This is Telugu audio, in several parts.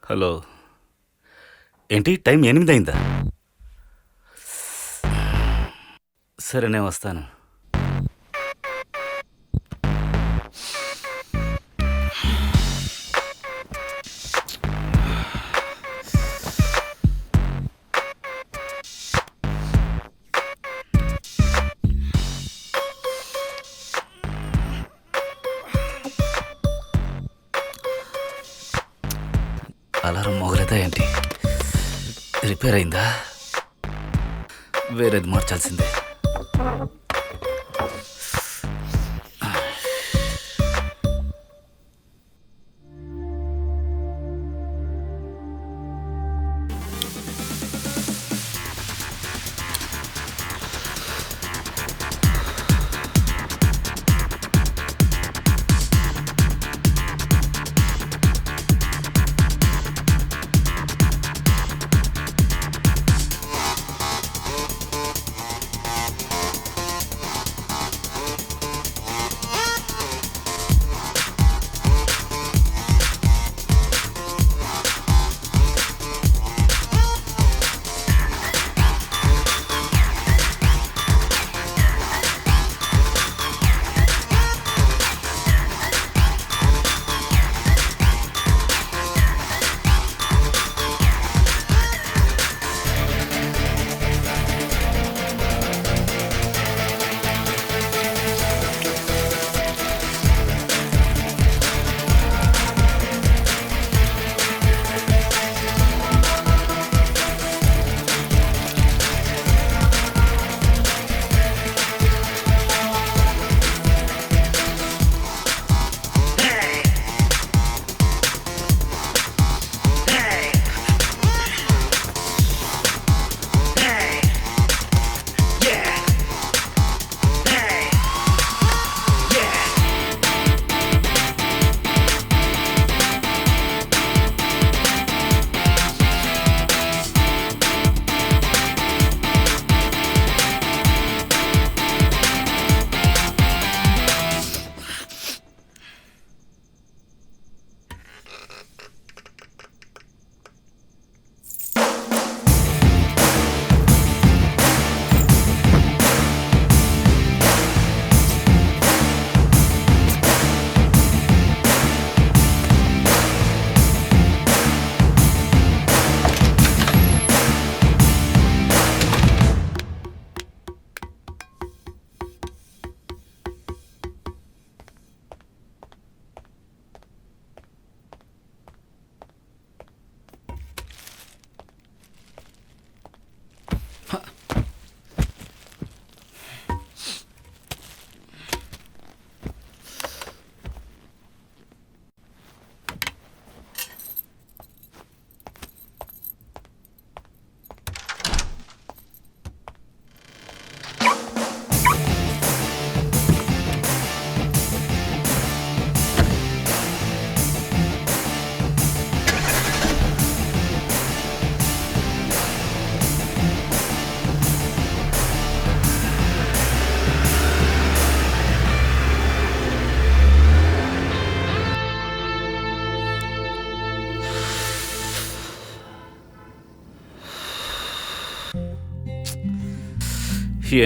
హలో. ఏంటి టైం 8 అయిందా? సరే నేను వస్తాను. అలారం మోగలేదా ఏంటి? రిపేర్ అయిందా? వేరేది మార్చాల్సిందే.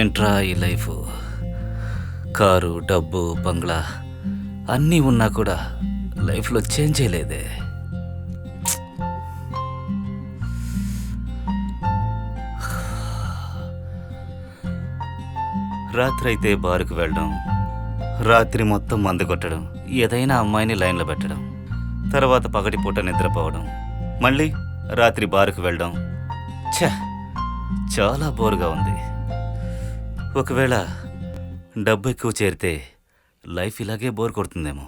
ఏంట్రా ఈ లైఫ్? కారు, డబ్బు, బంగ్లా అన్నీ ఉన్నా కూడా లైఫ్లో చేంజ్ చేయలేదే. రాత్రి అయితే బారుకు వెళ్ళడం, రాత్రి మొత్తం మందు కొట్టడం, ఏదైనా అమ్మాయిని లైన్లో పెట్టడం, తర్వాత పగటిపూట నిద్రపోవడం, మళ్ళీ రాత్రి బారుకు వెళ్ళడం. ఛ, చాలా బోరుగా ఉంది. ఒకవేళ డబ్బు ఎక్కువ చేరితే లైఫ్ ఇలాగే బోర్ కొడుతుందేమో.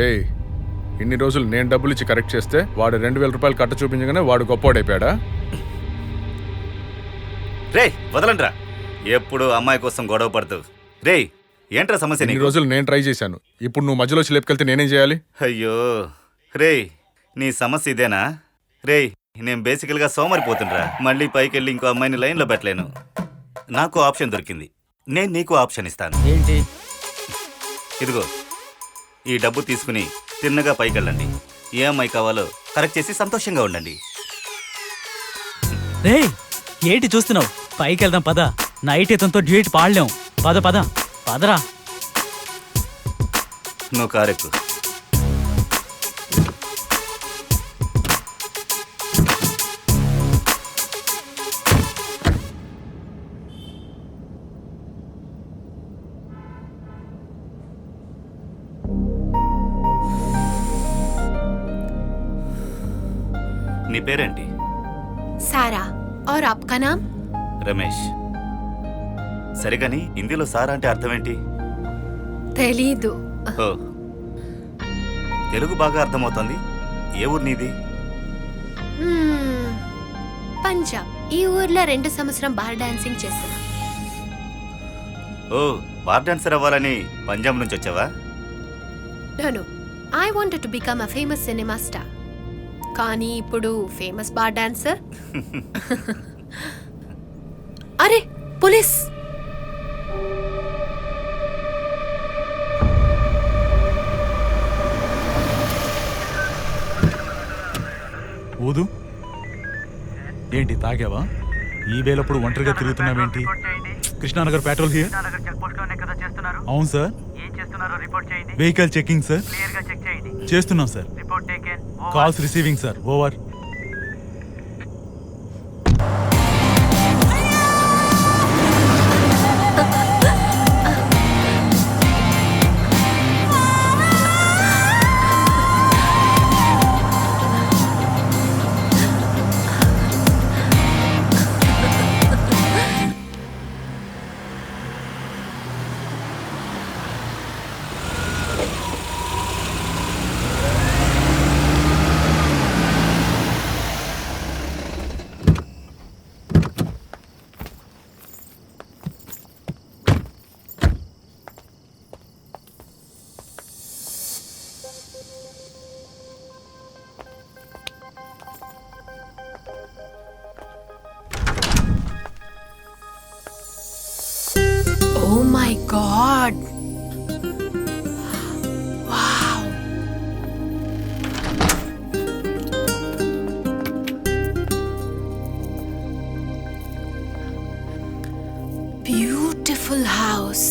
ఏయ్, ఇన్ని రోజులు నేను డబ్బులు ఇచ్చి కరెక్ట్ చేస్తే వాడు 2,000 రూపాయలు కట్ట చూపించగానే వాడు గొప్పవాడైపోయాడా? రే వదలండ్రా, ఎప్పుడు అమ్మాయి కోసం గొడవ పడుతూ. రే ఏంట్రా సమస్య ఇన్ని నీకు? రోజులు నేను ట్రై చేశాను, ఇప్పుడు నువ్వు మధ్యలో వచ్చి లేపుకెళ్తే నేనేం చేయాలి? అయ్యో రే, నీ సమస్య ఇదేనా? రే నేను బేసికల్గా సోమరిపోతుండ్రా. మళ్ళీ పైకి వెళ్ళి ఇంకో అమ్మాయిని లైన్లో పెట్టలేను. నాకు ఆప్షన్ దొరికింది, నేను నీకు ఆప్షన్ ఇస్తాను. ఏంటి? ఇదిగో ఈ డబ్బు తీసుకుని తిన్నగా పైకి వెళ్ళండి. ఏ అమ్మాయి కావాలో కరెక్ట్ చేసి సంతోషంగా ఉండండి. రే ఏంటి చూస్తున్నావు? పైకి వెళ్దాం పద. నైట్ ఇతనితో డ్యూట్ పాడలేం. పద పద పదరా. నువ్వు కారెక్కు. నీ పేరేంటి? सारा। और आपका नाम? రమేష్. సరిగాని హిందీలో సారా అంటే అర్థం ఏంటి? తెలీదు. ఓ, తెలుగు బాగా అర్థమవుతుంది. ఏ ఊరు నీది? పంజాబ్. ఈ ఊర్లో 2 సంవత్సరం బార్ డాన్సింగ్ చేస్తున్నా. ఓ, బార్ డాన్సర్ అవ్వాలని పంజాబ్ నుంచి వచ్చావా? No, I wanted to become a famous cinema star. కానీ ఇప్పుడు ఫేమస్ బార్ డాన్సర్. అరే పోలీస్! ఊదు. ఏంటి తాగావా? ఈ వేళప్పుడు ఒంటరిగా తిరుగుతున్నావేంటి? Krishnanagar patrol here. అవును సార్. Vehicle checking sir. చేస్తున్నాం sir. Calls receiving sir. Over. Oh my God! Wow! Beautiful house.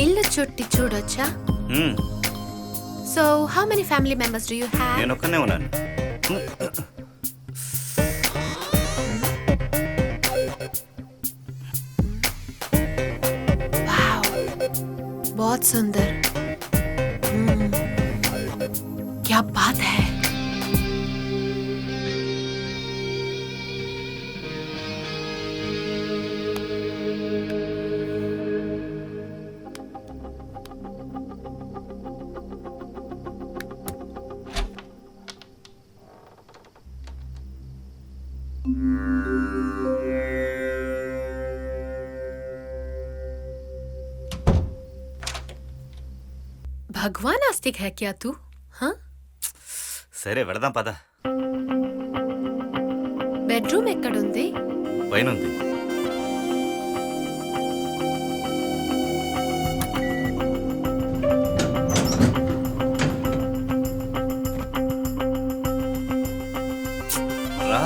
ఇల్లు చుట్టి చూడొచ్చా? So how many family members do you have? నేను ఒక్కనే ఉన్నాను. वाओ, बहुत सुंदर। क्या बात है। भगवान आस्तिक है क्या तू? हाँ? సరే వెళదాం పద. బెడ్రూమ్ ఎక్కడుంది? పైనుంది. రా.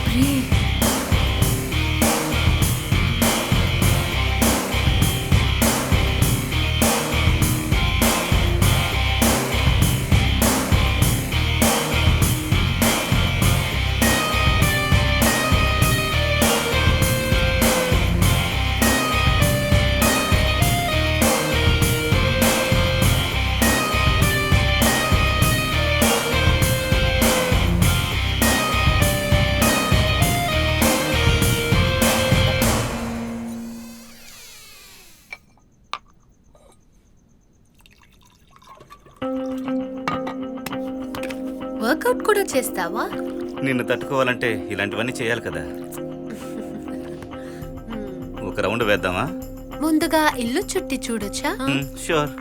Breathe. వర్కౌట్ కూడా చేస్తావా? నిన్ను తట్టుకోవాలంటే ఇలాంటివన్నీ చేయాలి కదా. ఒక రౌండ్ వేద్దామా? ముందుగా ఇల్లు చుట్టి చూడొచ్చా? షూర్.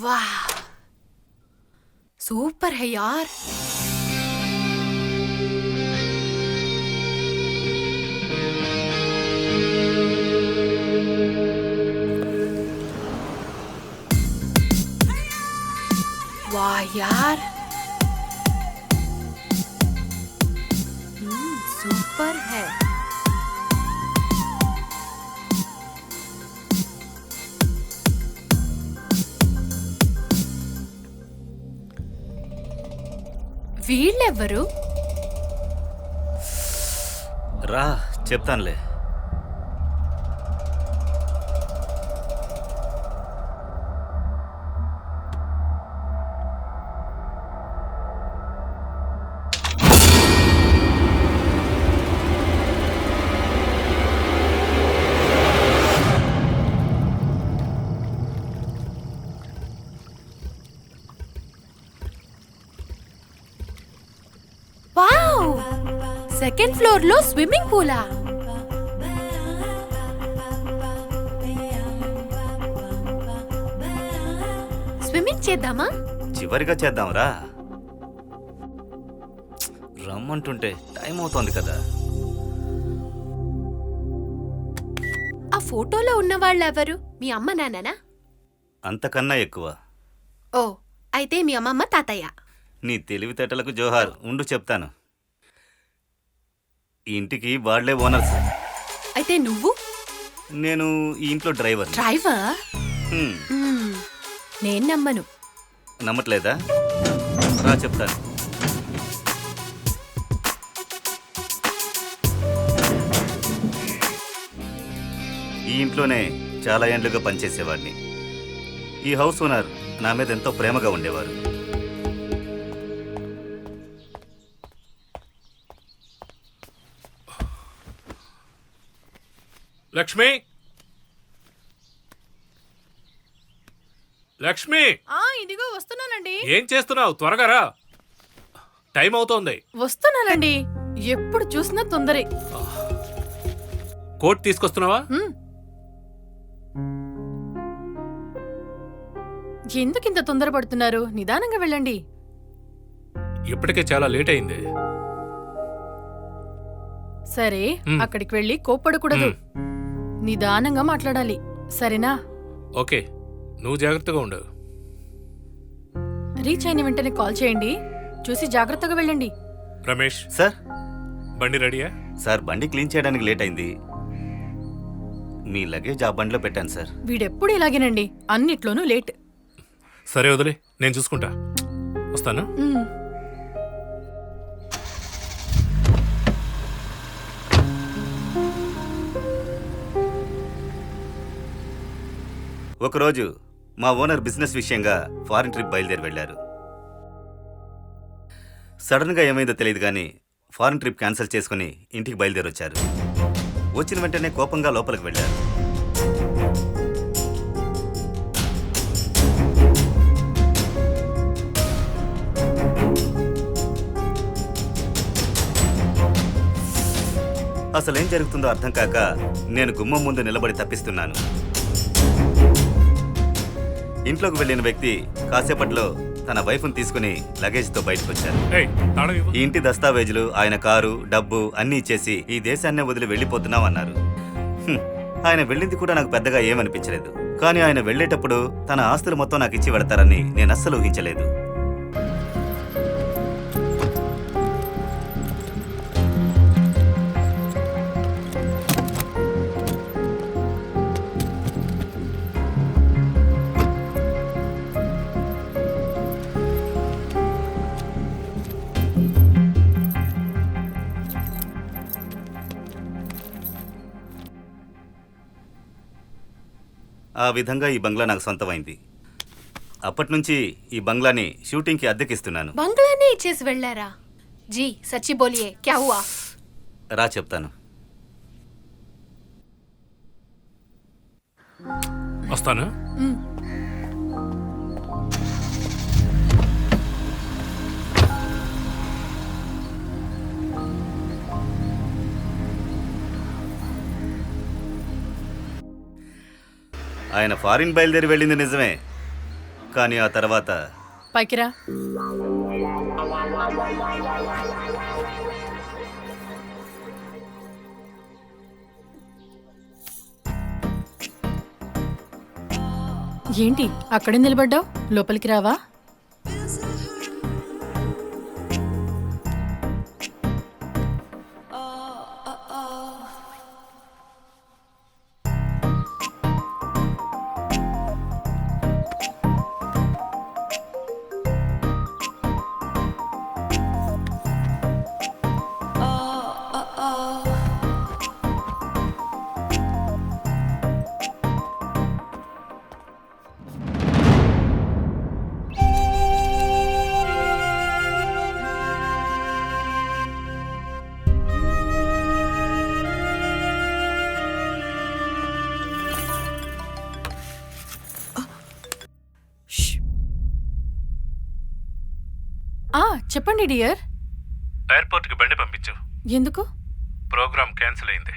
वाह, सुपर है यार. वाह यार, सुपर है. వీళ్ళెవ్వరు? రా చెప్తానులే. వావ్, సెకండ్ ఫ్లోర్ లో స్విమ్మింగ్ పూలా? స్విమ్మింగ్ చేద్దామా? చివరిగా చేద్దాంరా. రమ్మంటుంటే టైం అవుతోంది కదా. ఆ ఫోటోలో ఉన్న వాళ్ళెవరు? మీ అమ్మ నాన్ననా? అంతకన్నా ఎక్కువ. ఓ, అయితే మీ అమ్మమ్మ తాతయ్య. నీ తెలివితేటలకు జోహార్. ఉండు చెప్తాను. ఈ ఇంటికి వాళ్లే ఓనర్స్. అయితే నువ్వు? నేను ఈ ఇంట్లో డ్రైవర్. డ్రైవర్? నేను నమ్మను. నమ్మట్లేదా? రా చెప్తాను. ఈ ఇంట్లోనే చాలా ఏండ్లుగా పనిచేసేవాడిని. ఈ హౌస్ ఓనర్ నా మీద ఎంతో ప్రేమగా ఉండేవారు. లక్ష్మి, లక్ష్మి, ఇదిగో వస్తున్నానండి. ఏం చేస్తున్నావు? త్వరగా రా, టైం అవుతోంది. వస్తున్నానండి. ఎప్పుడు చూసినా తొందరే. కోట్ తీసుకొస్తున్నావా? ఎందుకింత తొందరపడుతున్నారు? నిదానంగా వెళ్ళండి. ఇప్పటికే చాలా లేట్ అయింది. సరే, అక్కడికి వెళ్ళి కోప్పడకూడదు. నిదానంగా మాట్లాడాలి, సరేనా? ఓకే, నువ్వు జాగ్రత్తగా ఉండు. రీచ్ అయిన వెంటనే కాల్ చేయండి. చూసి జాగ్రత్తగా వెళ్ళండి. రమేష్ సార్. బండి రెడీయా? సార్, బండి క్లీన్ చేయడానికి లేట్ అయింది. మీ లగేజ్ ఆ బండిలో పెట్టాను సార్. వీడెప్పుడు ఇలాగేనండి, అన్నిట్లోనూ లేట్. సరే వదిలే, నేను చూసుకుంటా. వస్తాను. ఒకరోజు మా ఓనర్ బిజినెస్ విషయంగా ఫారిన్ ట్రిప్ బయలుదేరి వెళ్లారు. సడన్గా ఏమైందో తెలియదు కానీ ఫారిన్ ట్రిప్ క్యాన్సిల్ చేసుకుని ఇంటికి బయలుదేరి వచ్చారు. వచ్చిన వెంటనే కోపంగా లోపలికి వెళ్లారు. అసలేం జరుగుతుందో అర్థం కాక నేను గుమ్మం ముందు నిలబడి తప్పిస్తున్నాను. ఇంట్లోకి వెళ్ళిన వ్యక్తి కాసేపట్లో తన వైఫ్ని తీసుకుని లగేజ్తో బయటకు వచ్చారు. ఏయ్ తాళం ఇవ్వు. ఈ ఇంటి దస్తావేజులు, ఆయన కారు, డబ్బు అన్నీ ఇచ్చేసి ఈ దేశాన్నే వదిలి వెళ్ళిపోతున్నాం అన్నారు. ఆయన వెళ్ళింది కూడా నాకు పెద్దగా ఏమనిపించలేదు. కానీ ఆయన వెళ్ళేటప్పుడు తన ఆస్తులు మొత్తం నాకు ఇచ్చి వెడతారని నేను అస్సలు ఊహించలేదు. ఆ విధంగా ఈ బంగ్లా నాకు సొంతమైంది. అప్పటి నుంచి ఈ బంగ్లాని షూటింగ్కి అద్దెకిస్తున్నాను. బంగ్లానే ఇచ్చేసి వెళ్ళారా? జీ సచ్చి బోలియే క్యా హువా? రా చెప్తాను. వస్తాను. ఆయన ఫారిన్ బయలుదేరి వెళ్ళింది నిజమే, కానీ ఆ తర్వాత పైకిరా. ఏంటి అక్కడే నిలబడ్డావు? లోపలికి రావా? చెప్పండి డియర్. ఎయిర్పోర్ట్కి బండి పంపించు. ఎందుకు? ప్రోగ్రామ్ క్యాన్సిల్ అయింది.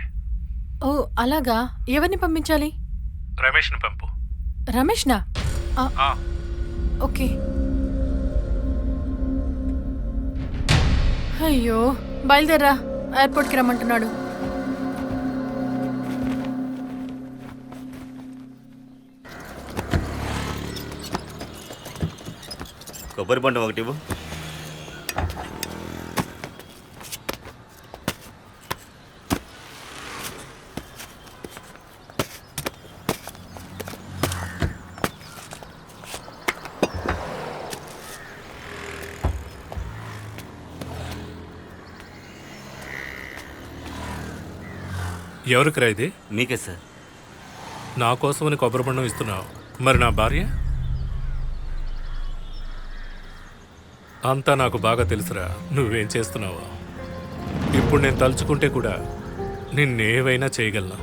ఓ అలాగా. ఎవరిని పంపించాలి? రమేష్ని పంపు. రమేష్నా? ఆ. ఓకే. అయ్యో బయలుదేరా, ఎయిర్పోర్ట్కి రమ్మంటున్నాడు. కొబ్బరి బండం ఒకటి ఇవ్వు. ఎవరికి రా ఇది? మీకే సార్. నా కోసమని కొబ్బరి బండం ఇస్తున్నావు, మరి నా భార్య? అంతా నాకు బాగా తెలుసురా నువ్వేం చేస్తున్నావో. ఇప్పుడు నేను తలుచుకుంటే కూడా నిన్నేవైనా చేయగలను.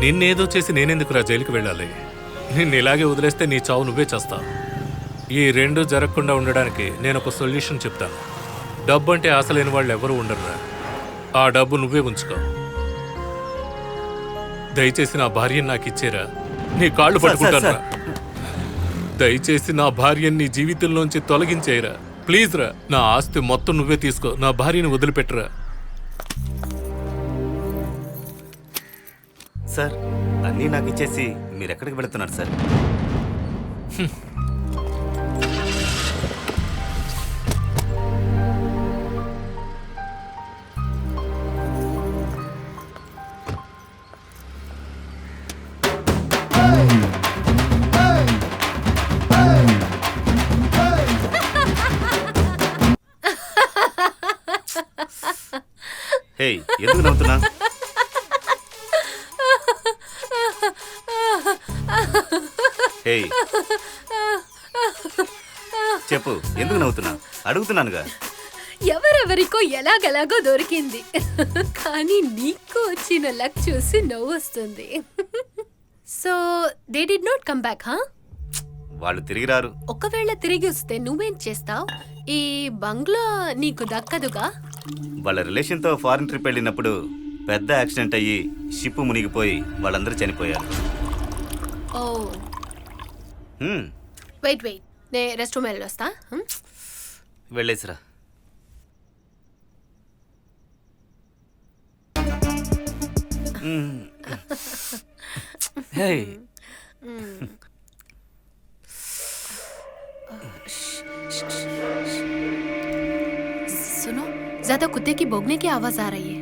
నిన్నేదో చేసి నేనెందుకురా జైలుకి వెళ్ళాలి? నిన్ను ఇలాగే వదిలేస్తే నీ చావు నువ్వే చేస్తావు. ఈ రెండు జరగకుండా ఉండడానికి నేను ఒక సొల్యూషన్ చెప్తాను. డబ్బు అంటే ఆశ లేని వాళ్ళు ఎవరూ ఉండరురా. ఆ డబ్బు నువ్వే ఉంచుకో. దయచేసి నా భార్యని నాకు ఇచ్చేరా, నీ కాళ్ళు పట్టుకుంటాను రా. దయచేసి నా భార్యని నీ జీవితంలోంచి తొలగించేయరా ప్లీజ్ రా. నా ఆస్తి మొత్తం నువ్వే తీసుకో, నా భార్యని వదిలిపెట్టరా. సార్ అన్నీ నాకు ఇచ్చేసి మీరు ఎక్కడికి వెళుతున్నారు సార్? హే ఎందుకు నవ్వుతున్నా? హే చెప్పు, ఎందుకు నవ్వుతున్నా? అడుగుతున్నానుగా. ఎవరెవరికో ఎలాగెలాగో దొరికింది, కానీ నీకు వచ్చిన లక్ చూసి నవ్వు వస్తుంది. So they did not come back, హా? వాళ్ళు తిరిగి రారు. ఒకవేళ తిరిగి వస్తే నువ్వేం చేస్తావు? ఈ బంగ్లా నీకు దక్కదుగా. వాళ్ళ రిలేషన్తో ఫారిన్ ట్రిప్ వెళ్ళినప్పుడు పెద్ద యాక్సిడెంట్ అయ్యి షిప్ మునిగిపోయి వాళ్ళందరూ చనిపోయారు. ఓ వెయిట్ వెయిట్, నే రెస్ట్ రూమ్ వెళ్ళొస్తా. వెళ్ళేసిరా. హే सुनो, ज्यादा कुत्ते की भौंकने की आवाज आ रही है.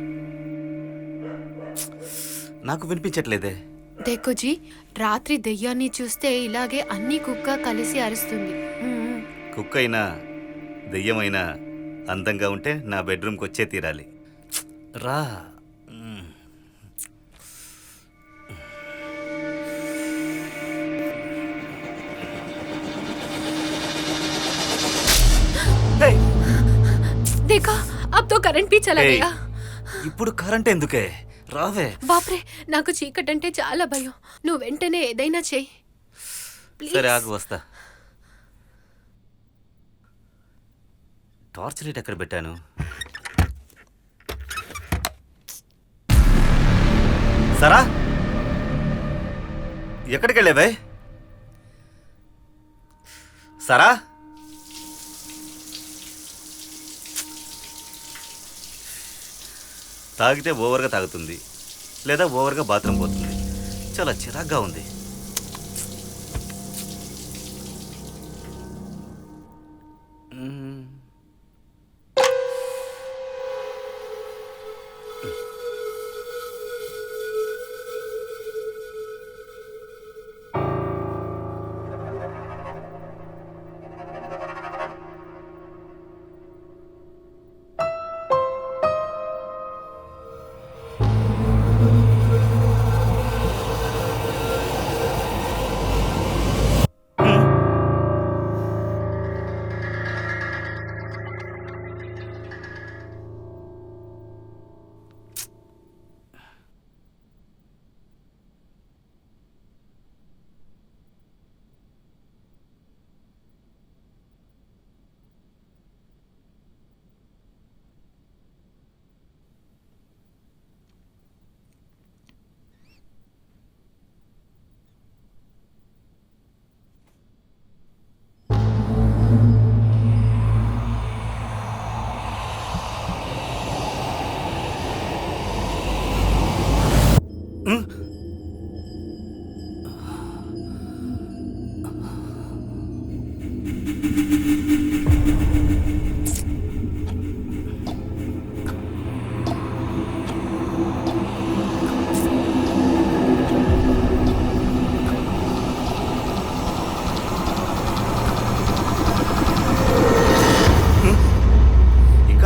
నాకు వినిపించట్లేదే. देखो जी, రాత్రి దెయ్యాన్ని చూస్తే ఇలాగే అన్ని కుక్క కలిసి అరుస్తుంది. కుక్క అయినా దెయ్యమైనా అందంగా ఉంటే నా బెడ్రూమ్కి వచ్చే తీరాలి. రా. హే, देखा, अब तो करंट भी चला ఏయ్, गया. ఇప్పుడు కరెంట్ ఎందుకే? రావే. బాప్రే, నాకు చీకటంటే చాలా భయం. నువ్వు వెంటనే ఏదైనా చెయ్యి ప్లీజ్. సరే ఆగు, వస్తా. టార్చ్ లైట్ ఎక్కడ పెట్టాను? సరా, ఎక్కడికి వెళ్ళావే? సరా, తాగితే ఓవర్గా తాగుతుంది, లేదా ఓవర్గా బాత్రూమ్ పోతుంది. చాలా చిరాగ్గా ఉంది.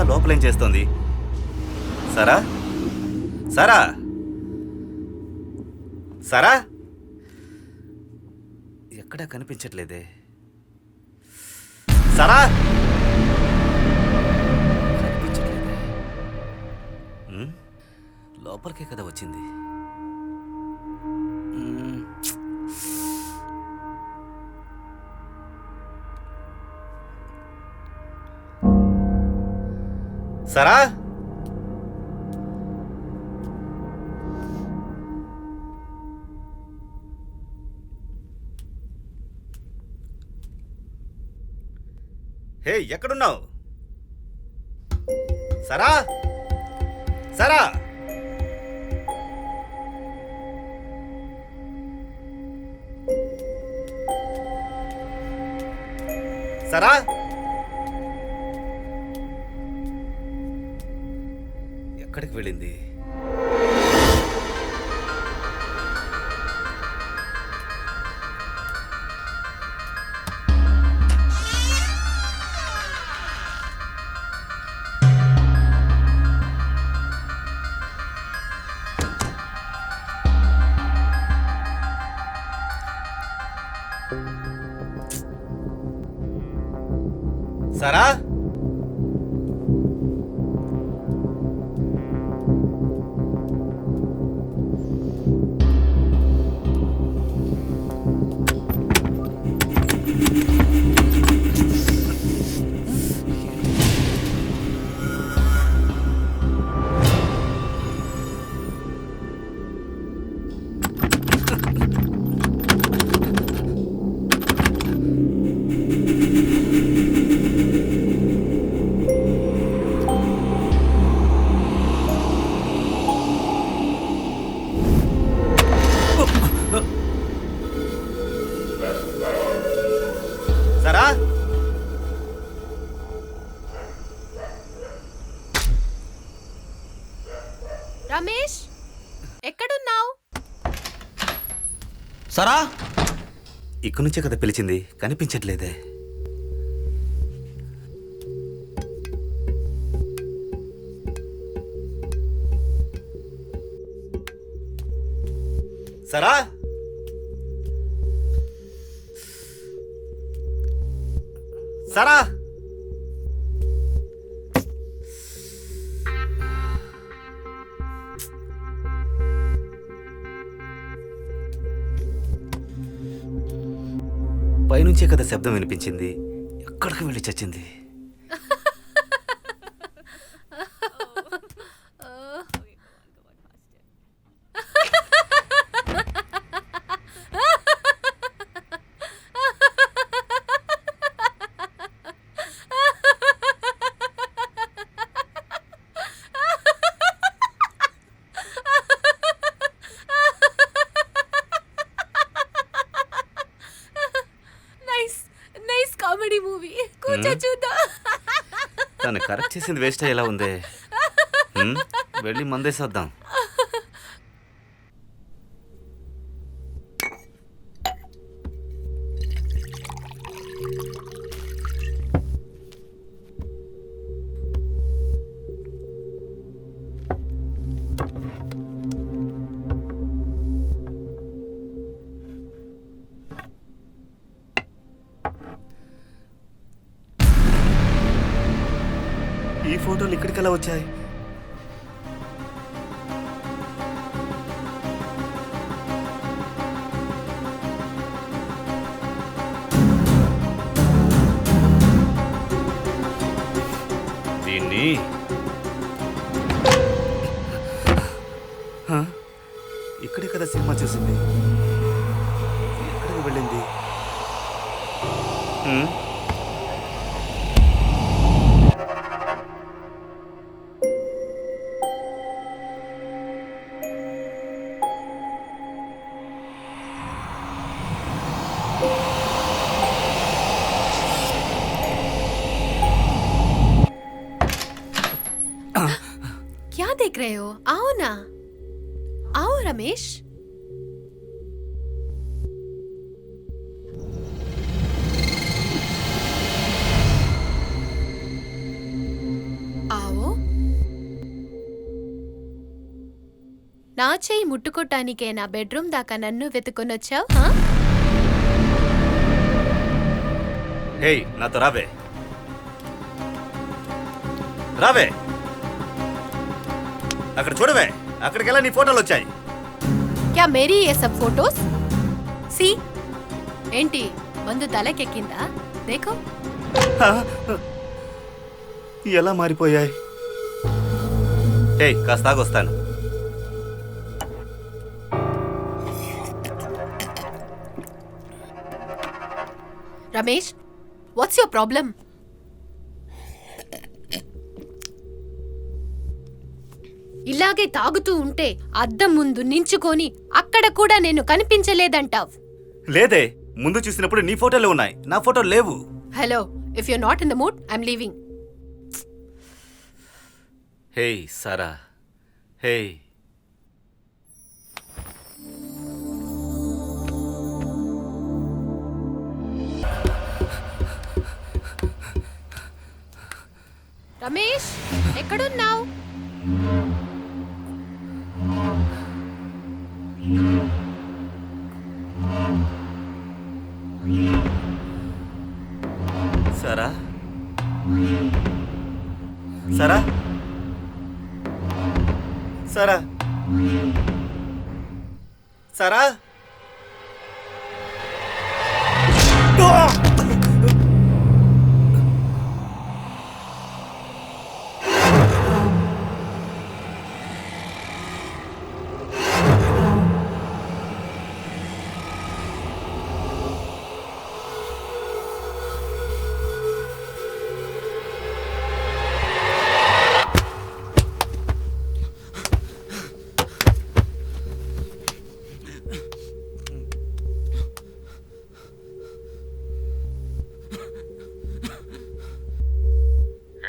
లోపలేం చేస్తోంది? సరా, సరా, సరా, ఎక్కడా కనిపించట్లేదే. సరా, కనిపించట్లేదే. లోపలికే కదా వచ్చింది. సరా, హే ఎక్కడున్నావు? సరా, సరా, సరా, ఎక్కడికి వెళ్ళింది? సరా, రమేష్ ఎక్కడున్నావు? సరా ఇక్కడి నుంచే కదా పిలిచింది, కనిపించట్లేదే. సరా సరా పైనుంచే కదా శబ్దం వినిపించింది, ఎక్కడికి వెళ్ళి చచ్చింది? Nice comedy movie. కూర్చో చూద్దాం. తను కరెక్ట్ చేసింది వేస్ట్ అయ్యేలా ఉందే. వెళ్ళి మందేసేద్దాం. ఈ ఫోటోలు ఇక్కడికి ఎలా వచ్చాయి? దీన్ని ఇక్కడే కదా సినిమా చూసింది, ఎక్కడికి వెళ్ళింది? क्या देख रहे हो? आओ ना, आओ रमेश. आओ. నా చెయ్యి ముట్టుకోటానికే నా బెడ్రూమ్ దాకా నన్ను వెతుకొనొచ్చావు? హేయ్, నాతో రావే రావే. అక్కడ చూడవే, అక్కడికెలా నీ ఫోటోలు వచ్చాయి. क्या मेरी ये सब फोटोस? सी ఏంటి మందు తలకెక్కిందా? దేఖో. ఎలా మారిపోయాయి. హేయ్, కాస్త ఆగొస్తాను. Ramesh, what's your problem? ఇలాగే తాగుతూ ఉంటే అద్దం ముందు నించుకొని అక్కడ కూడా నేను కనిపించలేదంటావ్. లేదే, ముందు చూసినప్పుడు నీ ఫోటోలు ఉన్నాయి, నా ఫోటోలు లేవు. Hello, if you not in the mood I'm leaving. Hey Sara, hey. Ramesh ఎక్కడున్నావు? సారా, సారా, సారా, సారా.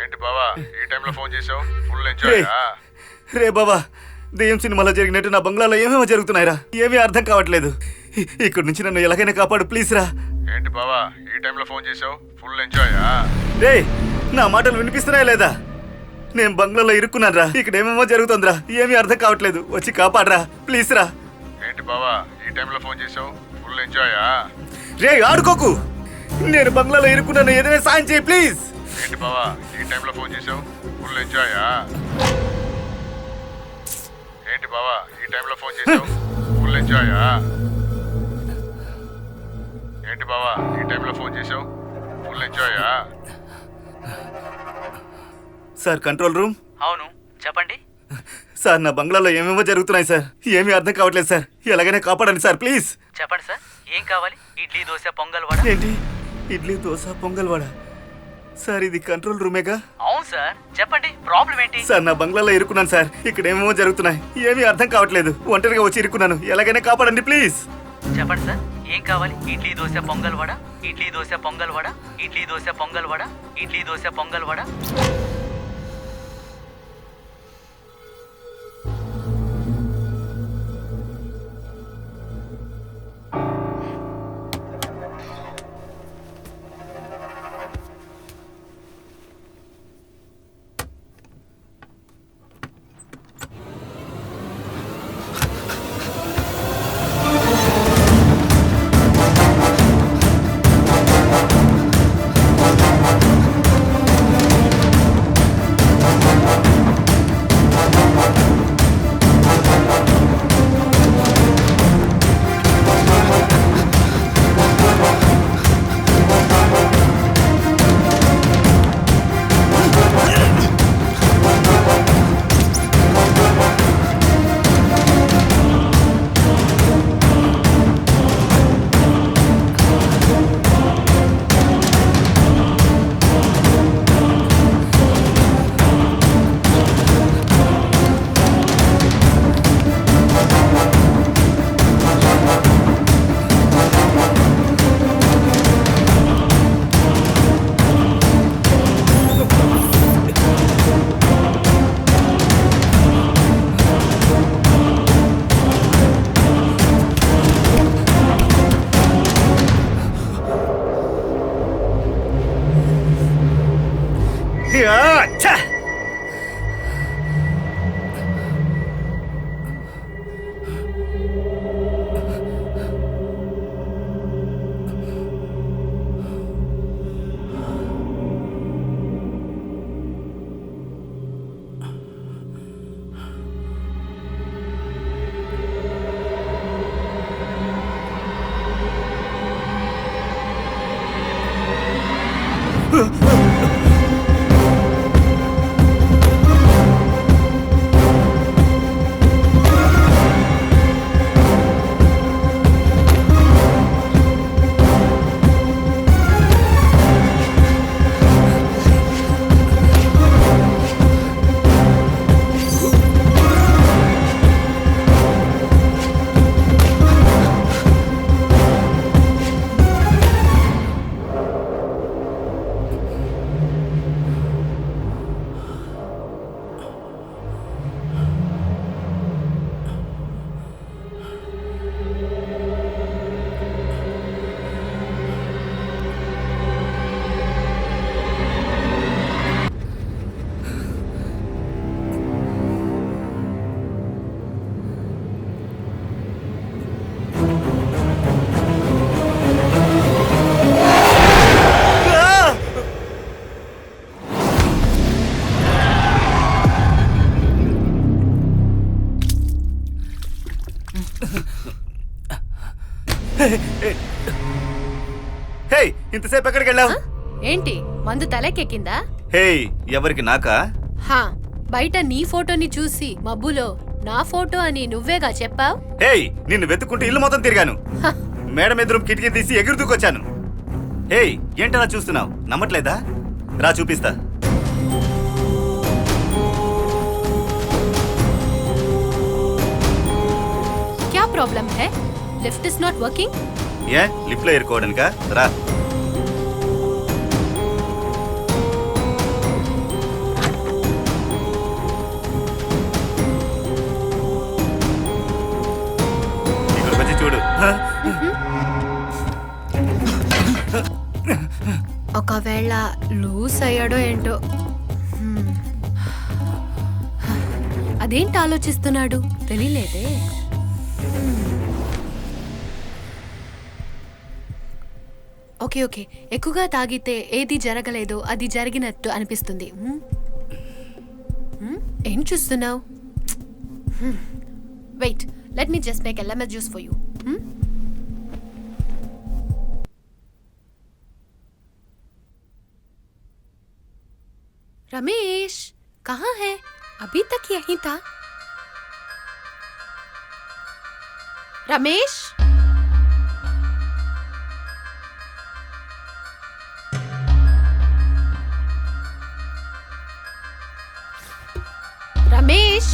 ఏంటి బావా ఈ టైంలో ఫోన్ చేసావు? Full enjoy. రే బాబా, దెయ్యం సినిమాలో జరిగినట్టు నా బంగ్లాలో ఏమేమో జరుగుతున్నాయిరా, ఏమీ అర్థం కావట్లేదు. ఇక్కడి నుంచి నన్ను ఎలాగైనా కాపాడు ప్లీజ్ రా. ఏంటి బావా ఈ టైంలో ఫోన్ చేసావు? ఫుల్ ఎంజాయా? రే, నా మాటలు వినిపిస్తున్నాయా లేదా? నేను బంగ్లాలో ఇరుక్కున్నాను రా, ఇక్కడ ఏమేమో జరుగుతుందిరా, ఏమీ అర్థం కావట్లేదు, వచ్చి కాపాడరా ప్లీజ్ రా. ఏంటి బావా ఈ టైంలో ఫోన్ చేసావు? ఫుల్ ఎంజాయా? రే ఆడుకోకు, నేను బంగ్లాలో ఇరుక్కున్నాను, ఏదైనా సాయం చేయి ప్లీజ్. ఏంటి బావా ఈ టైంలో ఫోన్ చేసావు? ఫుల్ ఎంజాయా? ఏంటి బావా ఈ టైంలో ఫోన్ చేసావు? ఫుల్ ఎంజాయా? ఏంటి బావా ఈ టైంలో ఫోన్ చేసావు? ఫుల్ ఎంజాయా? Sir control room. అవును, చెప్పండి. సార్ నా బంగ్లాలో ఏమేమో జరుగుతున్నాయి సార్, ఏమీ అర్థం కావట్లేదు సార్, ఎలాగైనా కాపాడండి సార్ ప్లీజ్. చెప్పండి సార్, ఏం కావాలి? ఇడ్లీ, దోశ, పొంగల్, వడ. ఏంటి ఇడ్లీ, దోశ, పొంగల్, వడ? సార్ ఇది కంట్రోల్ రూమేగా? అవును సార్, చెప్పండి, ప్రాబ్లం ఏంటి? సార్ నా బంగ్లాలో ఇరుక్కున్నాను సార్, ఇక్కడ ఏమేమో జరుగుతున్నాయి, ఏమీ అర్థం కావట్లేదు, ఒంటరిగా వచ్చి ఇరుక్కున్నాను, ఎలాగైనా కాపాడండి ప్లీజ్. చెప్పండి సార్, ఏం కావాలి? ఇడ్లీ, దోశ, పొంగల్, వడ. ఇడ్లీ, దోశ, పొంగల్, వడ. ఇడ్లీ, దోశ, పొంగల్, వడ. ఇడ్లీ, దోశ, పొంగల్, వడ. ఛ! హే, ఇంతసేపు ఎక్కడికి వెళ్ళావు? ఏంటి మందు తలకెక్కిందా? హే, ఎవరికి నాకా? హా, బయట నీ ఫోటోని చూసి మబ్బులో నా ఫోటో అని నువ్వేగా చెప్పావు. హే, నిన్ను వెతుక్కుంటూ ఇల్లు మొత్తం తిరిగాను, మేడం ఎదురు కిటికీ తీసి ఎగురుతూకొచ్చాను. హే, ఏంటలా చూస్తున్నావు? నమ్మట్లేదా? రా చూపిస్తా. क्या प्रॉब्लम है? Lift is not working. A lift లో ఇరుకోవడానికా? రా. ఒకవేళ లూస్ అయ్యాడో ఏంటో. అదేంటి ఆలోచిస్తున్నాడు తెలియలేదే. ఓకే ఓకే, ఎక్కువగా తాగితే ఏది జరగలేదో అది జరిగినట్టు అనిపిస్తుంది. ఏం చూస్తున్నావు? Wait, let me just make a lemon juice for you. Ramesh कहाँ है? अभी तक यहीं था. रमेश, रमेश,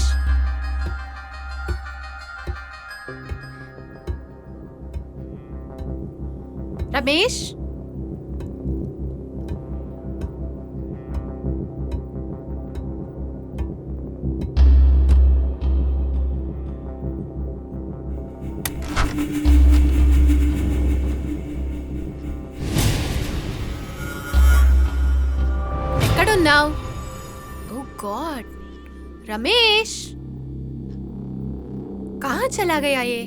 रमेश. ఎక్కడున్నావు? ఓ गॉड, रमेश कहाँ चला गया ये?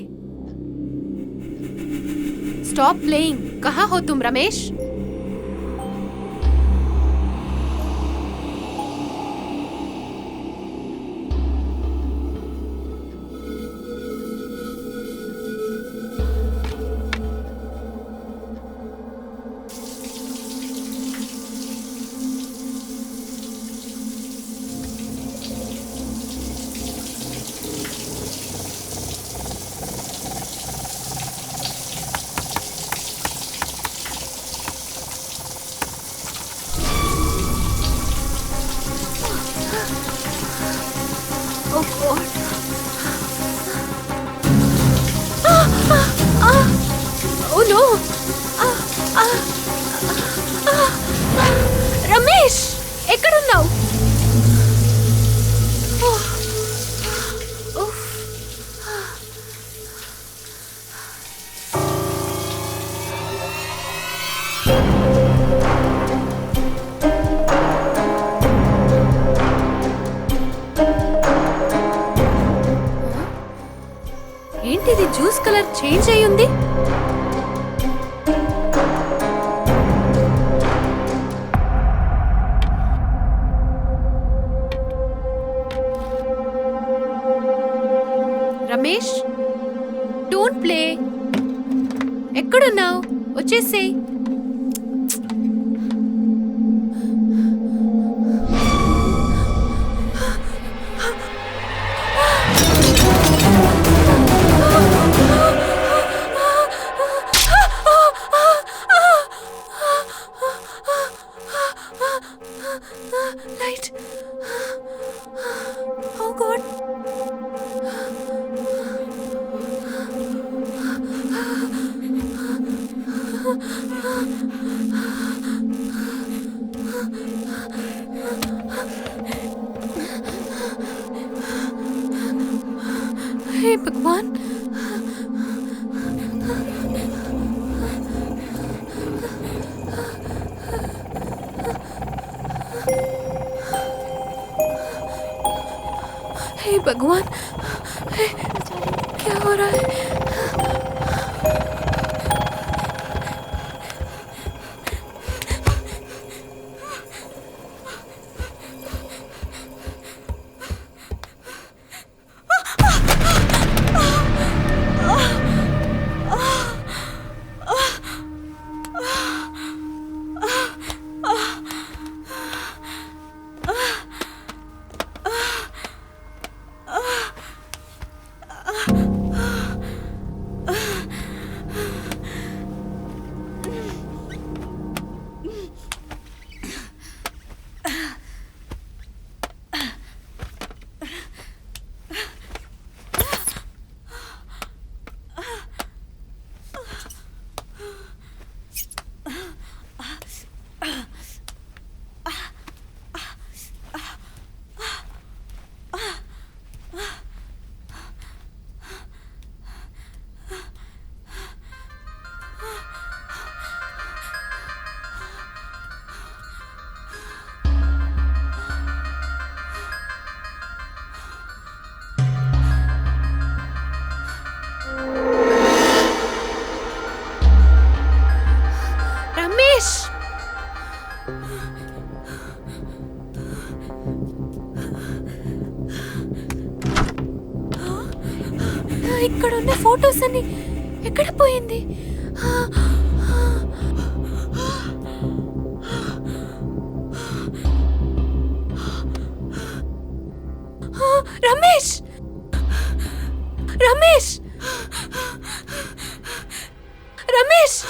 Stop playing. कहाँ हो तुम Ramesh? Oh God. Oh no. Ramesh, ఎక్కడున్నావు? ఏంటిది, జ్యూస్ కలర్ చేంజ్ అయి ఉంది? Ramesh, don't play. ఎక్కడున్నావు? వచ్చేసేయ్. Light. Oh God. हे भगवान. हे भगवान, क्या हो रहा है? ఇక్కడున్న ఫోటోస్ అన్ని ఎక్కడ పోయింది? రమేష్, రమేష్, రమేష్!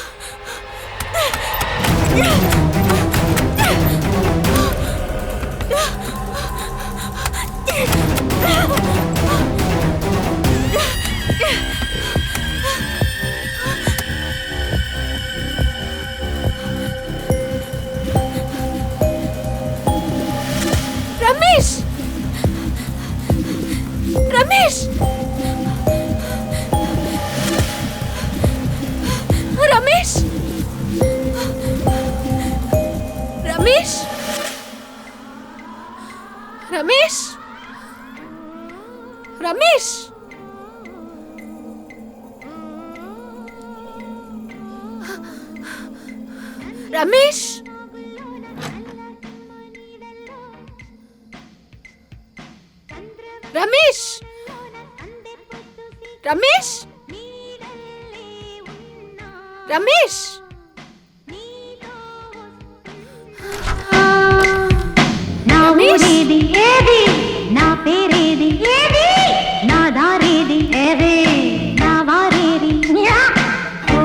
రమేష్, రమేష్, రమేష్, రమేష్, రమేష్, రమేష్! రమేష్! రమేష్! రమేష్! రమేష్! నా ఊరేది ఏది, నా పేరేది ఏది, నా దారేది ఏది, నా వారేది న్యా. ఓ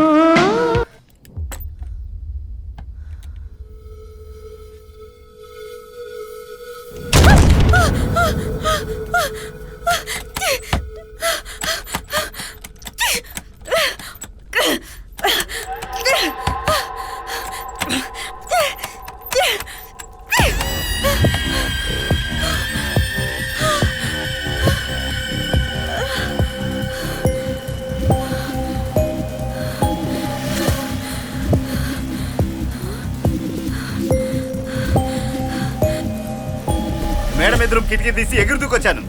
మేడం ఎదురు కిటికీ తీసి ఎగురుతూకొచ్చాను.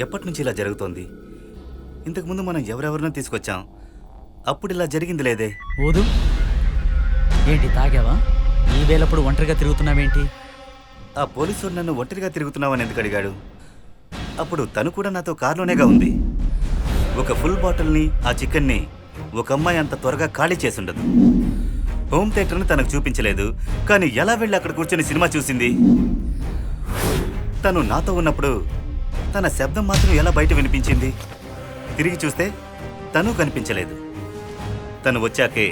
ఎప్పటి నుంచి ఇలా జరుగుతోంది? ఇంతకుముందు మనం ఎవరెవరినో తీసుకొచ్చాం, అప్పుడు ఇలా జరిగింది లేదే. ఓదు, ఏంటి తాగావా? ఈ వేళప్పుడు ఒంటరిగా తిరుగుతున్నావేంటి? ఆ పోలీసు నన్ను ఒంటరిగా తిరుగుతున్నావని ఎందుకు అడిగాడు? అప్పుడు తను కూడా నాతో కారులోనేగా ఉంది. ఒక ఫుల్ బాటిల్ని, ఆ చికెన్ని ఒక అమ్మాయి అంత త్వరగా ఖాళీ చేసుండదు. హోమ్ థియేటర్ని తనకు చూపించలేదు, కానీ ఎలా వెళ్ళి అక్కడ కూర్చొని సినిమా చూసింది? తను నాతో ఉన్నప్పుడు తన శబ్దం మాత్రం ఎలా బయట వినిపించింది? తిరిగి చూస్తే తను కనిపించలేదు. తను వచ్చాకే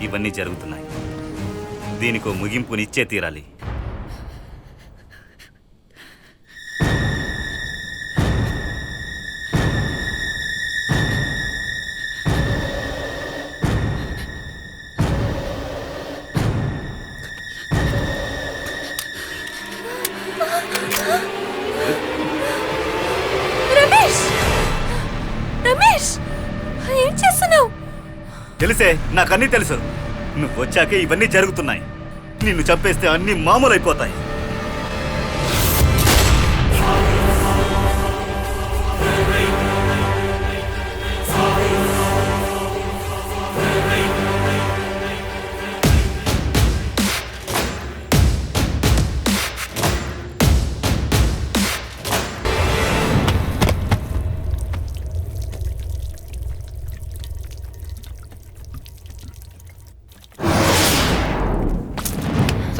ఇవన్నీ జరుగుతున్నాయి. దీనికో ముగింపునిచ్చే తీరాలి. రమేష్, ఏం చేస్తున్నావు? తెలిసే, నాకన్నీ తెలుసు. నువ్వు వచ్చాకే ఇవన్నీ జరుగుతున్నాయి. నిన్ను చంపేస్తే అన్నీ మామూలు అయిపోతాయి.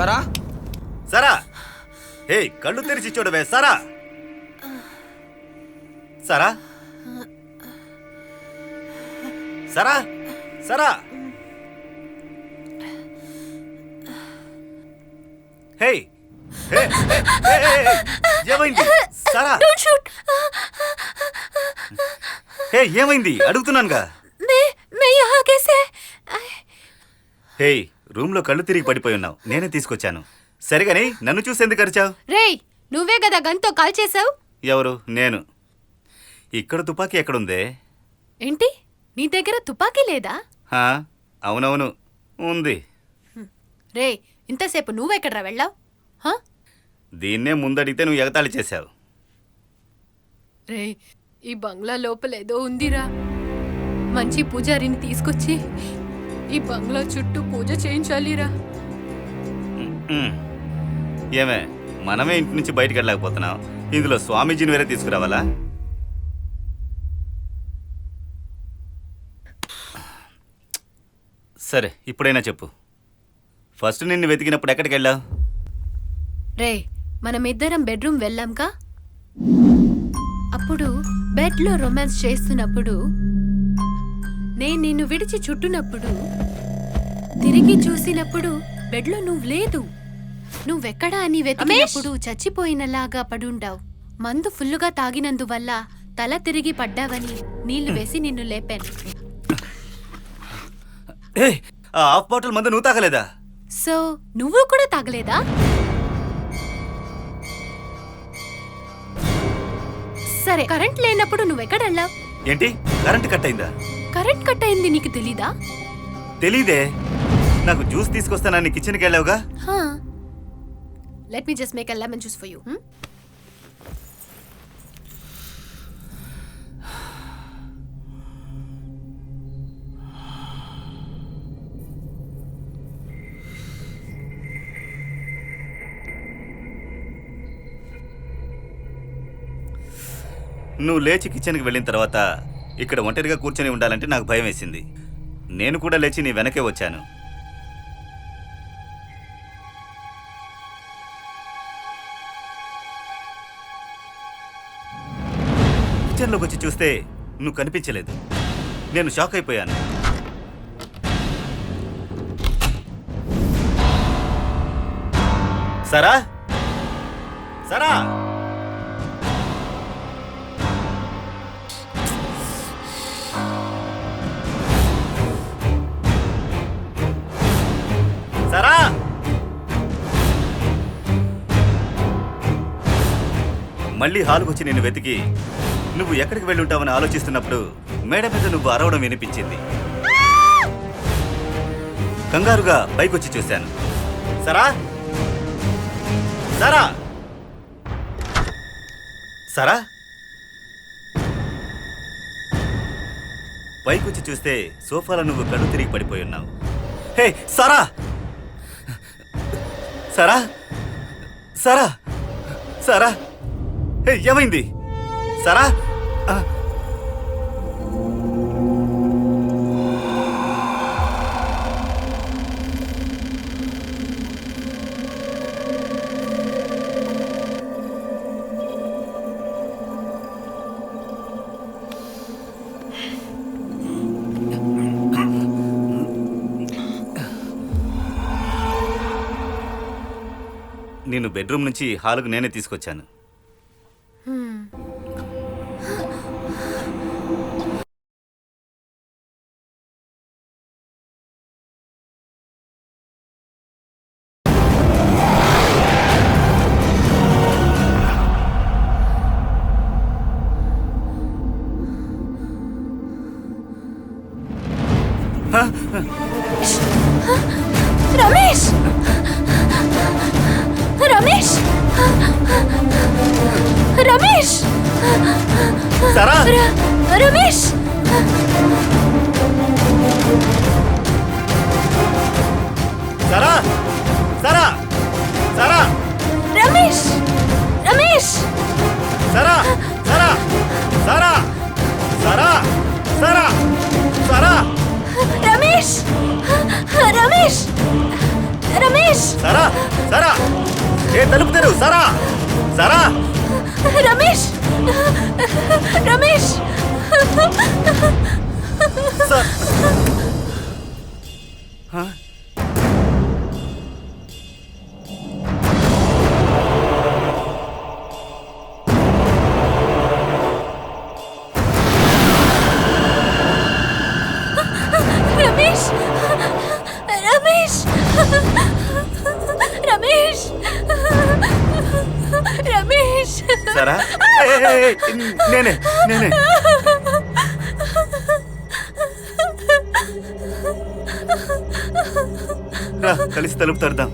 సరా సరా, హే, కళ్ళు తెరిచి చూడవే సరా. సరా, సరా, సరా. హే, హే, హే, హే, హే, ఏమైంది సరా? Don't shoot. హే, ఏమైంది అడుగుతున్నానుగా. मैं यहाँ कैसे? హే, రూమ్ లో కళ్ళు తిరిగి పడిపోయి ఉన్నావు. నేనే తీసుకొచ్చాను. సరిగాని నన్ను చూసి ఎందుకు అరిచావు? రేయ్, నువ్వే కదా గన్తో కాల్ చేసావు. ఎవరు? నేను. ఇక్కడ తుపాకీ ఎక్కడుందే? ఏంటి, నీ దగ్గర తుపాకీ లేదా? హా, అవునవును, ఉంది. రేయ్, ఇంతసేపు నువ్వెక్కడ్రా వెళ్ళావు? దీన్నే ముందడిగితే నువ్వు ఎగతాళి చేశావు. రేయ్, ఈ బంగ్లా లోపల ఏదో ఉందిరా. మంచి పూజారిని తీసుకొచ్చి ఈ బంగ్లా చుట్టూ పూజ చేయించాలిరా. ఉమ్. ఏమే, మనమే ఇంటి నుంచి బయటికి వెళ్ళలేకపోతున్నాం, ఇందులో స్వామీజీని వేరే తీసుకురావాలా? సరే, ఇప్పుడైనా చెప్పు. ఫస్ట్ నిన్ను వెతికినప్పుడు ఎక్కడికి వెళ్ళావు? రే, మనమిద్దరం బెడ్రూమ్ వెళ్ళాంకా? అప్పుడు బెడ్లో రొమాన్స్ చేస్తున్నప్పుడు, నేను నిన్ను విడిచి చుట్టునప్పుడు, తిరిగి చూసినప్పుడు బెడ్లో నువ్వు లేదు. నువ్వెక్కడా అని వెతికినప్పుడు చచ్చిపోయినలాగా పడుండావు. మందు ఫుల్లుగా తాగినందువల్ల తల తిరిగి పడ్డావని నీళ్లు వేసి నిన్ను లేపాను. ఏ, ఆ హాఫ్ బాటిల్ మందు నువ్వు తాగలేదా? సో నువ్వు కూడా తాగలేదా? సరే, కరెంట్ లేనప్పుడు నువ్వెక్కడ వెళ్ళావు? ఏంటి, కరెంట్ కట్ అయిందా? కరెంట్ కట్ అయింది నీకు తెలీదా? తెలీదే. నాకు జ్యూస్ తీసుకొస్తానని కిచెన్కి వెళ్ళావుగా. Let me just make a lemon juice for you. నువ్వు లేచి కిచెన్కి వెళ్ళిన తర్వాత ఇక్కడ ఒంటరిగా కూర్చొని ఉండాలంటే నాకు భయం వేసింది. నేను కూడా లేచి నీ వెనకే వచ్చాను. కిచెన్లోకి వచ్చి చూస్తే నువ్వు కనిపించలేదు. నేను షాక్ అయిపోయాను. సరా, సరా, సరా. మళ్ళీ హాల్కి వచ్చి నేను వెతికి నువ్వు ఎక్కడికి వెళ్ళి ఉంటావని ఆలోచిస్తున్నప్పుడు మేడ మీద నువ్వు అరవడం వినిపించింది. కంగారుగా పైకొచ్చి చూశాను. సరా, సరా, సరా. పైకొచ్చి చూస్తే సోఫాలో నువ్వు కళ్ళు తిరిగి పడిపోయి ఉన్నావు. హే సరా, సరా, సరా, సరా. హే, ఏమైంది సరా? నేను బెడ్రూమ్ నుంచి హాల్కు నేనే తీసుకొచ్చాను. సారా రమేష్ సారా సారా సారా రమేష్ రమేష్ సారా సారా సారా సారా సారా సారా రమేష్ రమేష్ రమేష్ సారా సారా ఏ తలుపు తెరు సారా సారా రమేష్ రమేష్ సా- హ? రమేష్ రమేష్ రమేష్ రమేష్ సారా నేనే నేనే రా కలిసి తలుపు తడదాం.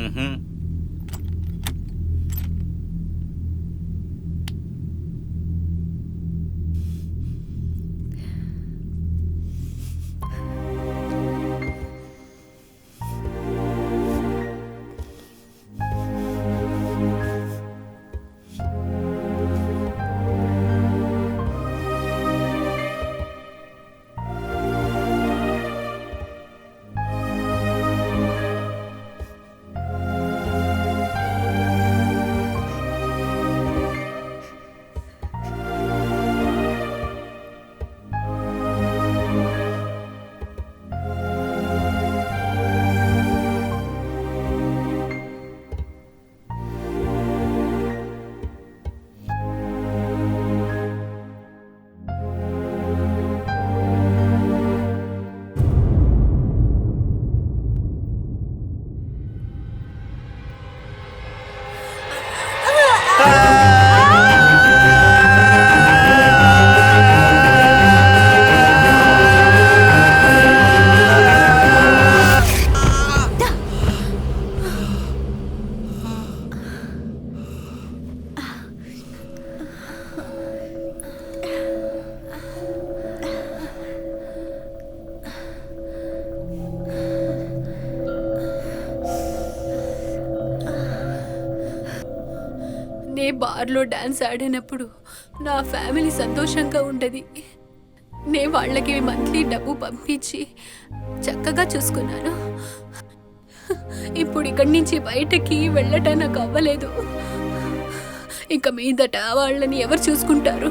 మ్మ్హ్మ్. నే బార్లో డాన్స్ ఆడినప్పుడు నా ఫ్యామిలీ సంతోషంగా ఉండదు. నే వాళ్ళకి మంత్లీ డబ్బు పంపించి చక్కగా చూసుకున్నాను. ఇప్పుడు ఇక్కడి నుంచి బయటకి వెళ్ళటం నాకు అవ్వలేదు. ఇక మీదట వాళ్ళని ఎవరు చూసుకుంటారు?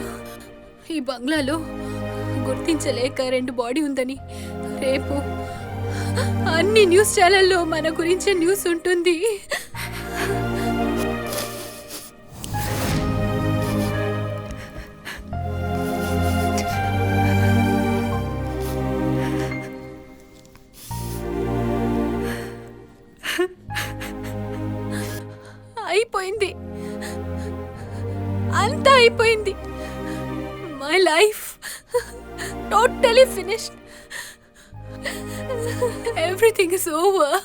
ఈ బంగ్లాలో గుర్తించలేక 2 బాడీ ఉందని రేపు అన్ని న్యూస్ ఛానల్లో మన గురించే న్యూస్ ఉంటుంది. అయిపోయింది, అంతా అయిపోయింది. My life totally finished. Everything is over.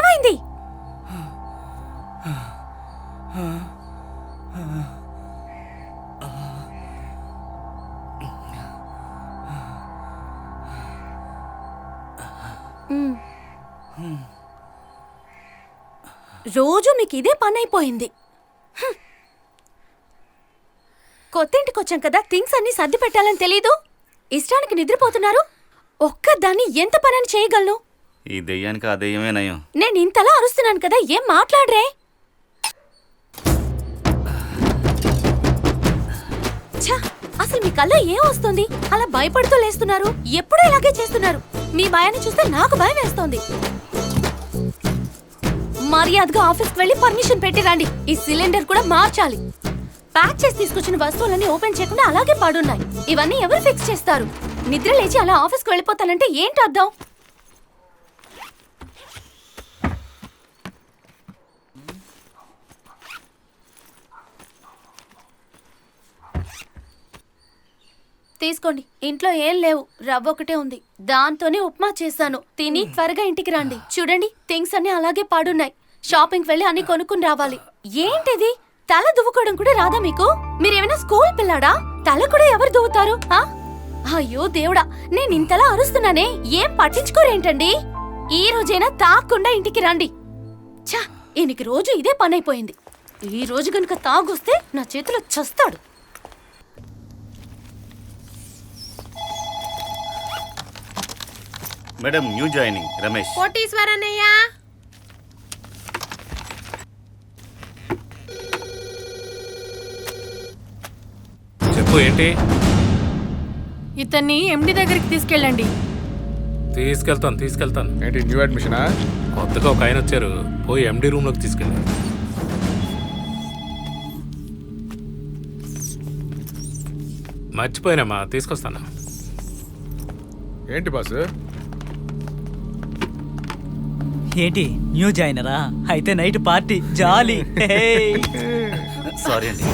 ఏమైంది? రోజు మీకు ఇదే పని అయిపోయింది. కొత్త ఇంటికి వచ్చాం కదా, థింగ్స్ అన్ని సర్ది పెట్టాలని తెలీదు. ఇష్టానికి నిద్రపోతున్నారు. ఒక్కదాన్ని ఎంత పనని చేయగలను? ఈ దెయ్యానికి ఆ దెయ్యమే నయం. నేను ఇంతలా అరుస్తున్నాను కదా, ఏం మాట్లాడరే? ఛ, అసలు మీ కళ్ళ ఏం వస్తుంది? అలా భయపడుతూ లేస్తున్నారు. ఎప్పుడూ ఇలాగే చేస్తున్నారు. మీ భయాన్ని చూస్తే నాకు భయం వేస్తోంది. మర్యాదగా ఆఫీస్కి వెళ్ళి పర్మిషన్ పెట్టి రండి. ఈ సిలిండర్ కూడా మార్చాలి. ప్యాక్ చేసి తీసుకొచ్చిన వస్తువులన్నీ ఓపెన్ చేయకుండా అలాగే పడున్నాయి. ఇవన్నీ ఎవరు ఫిక్స్ చేస్తారు? నిద్ర లేచి అలా ఆఫీస్కి వెళ్ళిపోతానంటే ఏంటి అర్థం? తీసుకోండి. ఇంట్లో ఏం లేవు, రవ్వ ఒకటే ఉంది. దాంతోనే ఉప్మా చేశాను. తిని త్వరగా ఇంటికి రండి. చూడండి, థింగ్స్ అన్ని అలాగే పాడున్నాయి. షాపింగ్ వెళ్ళి అన్ని కొనుక్కుని రావాలి. ఏంటిది? తల దువ్వుకోవడం కూడా రాదా మీకు? మీరేమైనా స్కూల్ పిల్లాడా? తల కూడా ఎవరు దువ్వుతారు? అయ్యో దేవుడా, నేను ఇంతలా అరుస్తున్నానే, ఏం పట్టించుకోరేంటండి? ఈ రోజైనా తాగకుండా ఇంటికి రండి. ఛా, ఈయనకి రోజు ఇదే పని అయిపోయింది. ఈ రోజు గనుక తాగొస్తే నా చేతిలో చస్తాడు. Madam, new joining Ramesh. కోటీశ్వరన్నయ్య, చెప్పు, ఏంటి? ఇతన్ని ఎండి దగ్గరికి తీసుకెళ్ళండి. తీసుకెళ్తాను. ఏంటి న్యూ అడ్మిషనా? కొత్తగా ఒక ఆయన వచ్చారు, పోయి ఎండి రూమ్లోకి తీసుకెళ్ళాను. మర్చిపోయినమ్మా, తీసుకొస్తాను. ఏంటి బాస్? ఏంటి న్యూ జాయినరా? అయితే నైట్ పార్టీ జాలీ. సారీ అండి.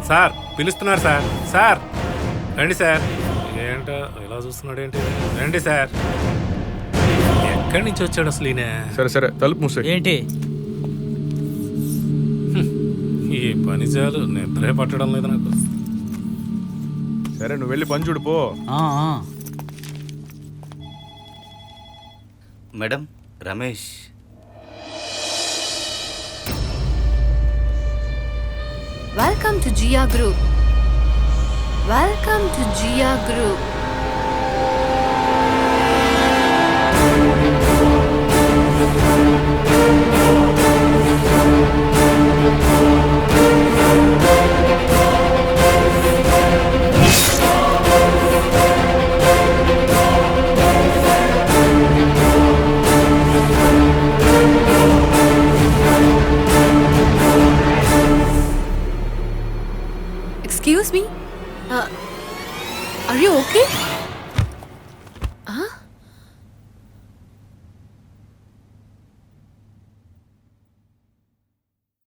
సార్ పిలుస్తున్నారు సార్. సార్ రండి సార్. ఏంటో ఇలా చూస్తున్నాడు ఏంటి? రండి సార్. ఎక్కడి నుంచి వచ్చాడు అసలు ఈయన? సరే తలుపు మూసే. ఏంటి ఈ పని చాలు, నిద్రే పట్టడం లేదు నాకు. సరే నువ్వు వెళ్ళి పని చూడు పో. Madam, Ramesh. Welcome to Jia group. Welcome to Jia group. Excuse me? Are you okay?